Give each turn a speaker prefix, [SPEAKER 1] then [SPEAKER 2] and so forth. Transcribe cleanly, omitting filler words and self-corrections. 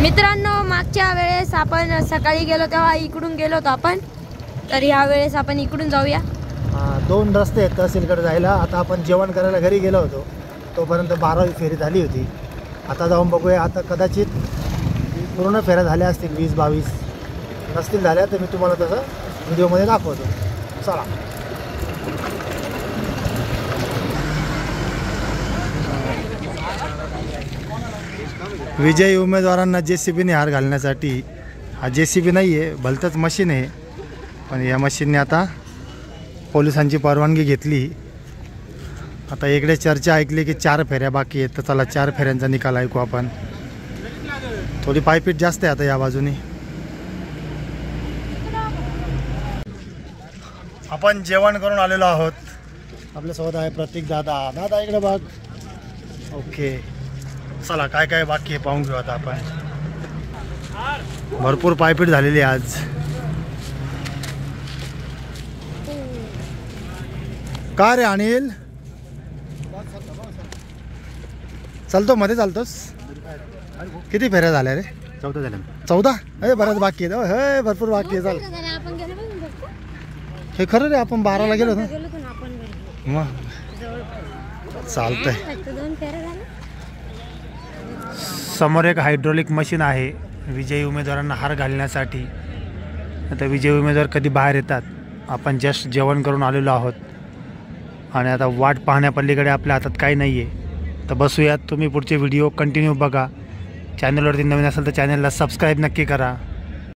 [SPEAKER 1] मित्रांनो, मागच्या वेळेस आपण सकाळी गेलो तेव्हा इकडून गेलो होतो आपण, तर ह्या वेळेस आपण इकडून जाऊया।
[SPEAKER 2] दोन रस्ते आहेत तहसीलकडे जायला। आता आपण जेवण करायला घरी गेलो होतो, तोपर्यंत 12वी फेरी झाली होती। आता जाऊन बघूया, आता कदाचित पूर्ण फेऱ्या झाल्या असतील, 20-22 नसतील झाल्या तर मी तुम्हाला तसं व्हिडिओमध्ये दाखवतो। चला, विजयी उमेदवारांना JCBने हार घालण्यासाठी, हा JCB नाही आहे, भलतंच मशीन आहे, पण या मशीनने आता पोलिसांची परवानगी घेतली। आता इकडे चर्चा ऐकली की 4 फेऱ्या बाकी आहेत, तर चला 4 फेऱ्यांचा निकाल ऐकू आपण। थोडी पायपीट जास्त आहे आता या बाजूने। आपण जेवण करून आलेलो आहोत। आपल्यासोबत आहे प्रतीक दादा। दादा इकडे बघ। ओके, चला काय काय बाकी आहे पाहून घेऊ आता आपण। भरपूर पायपीट झालेली आहे आज। का रे अनिल, चालतो मध्ये चालतोस? किती फेऱ्या झाल्या रे?
[SPEAKER 3] 14 झाल्या।
[SPEAKER 2] 14? अरे बराच बाकी आहे। हे भरपूर बाकी आहे। चाल, हे खरं रे, आपण 12ला गेलो ना मग। चालतंय। समोर एक हायड्रोलिक मशीन आहे विजयी उमेदवारांना हार घालण्यासाठी। आता विजयी उमेदवार कधी बाहेर येतात, आपण जस्ट जेवण करून आलेलो आहोत आणि आता वाट पाहण्यापलीकडे आपल्या हातात काही नाही आहे। तर बसूयात, तुम्ही पुढचे व्हिडिओ कंटिन्यू बघा। चॅनलवरती नवीन असेल तर चॅनलला सबस्क्राईब नक्की करा।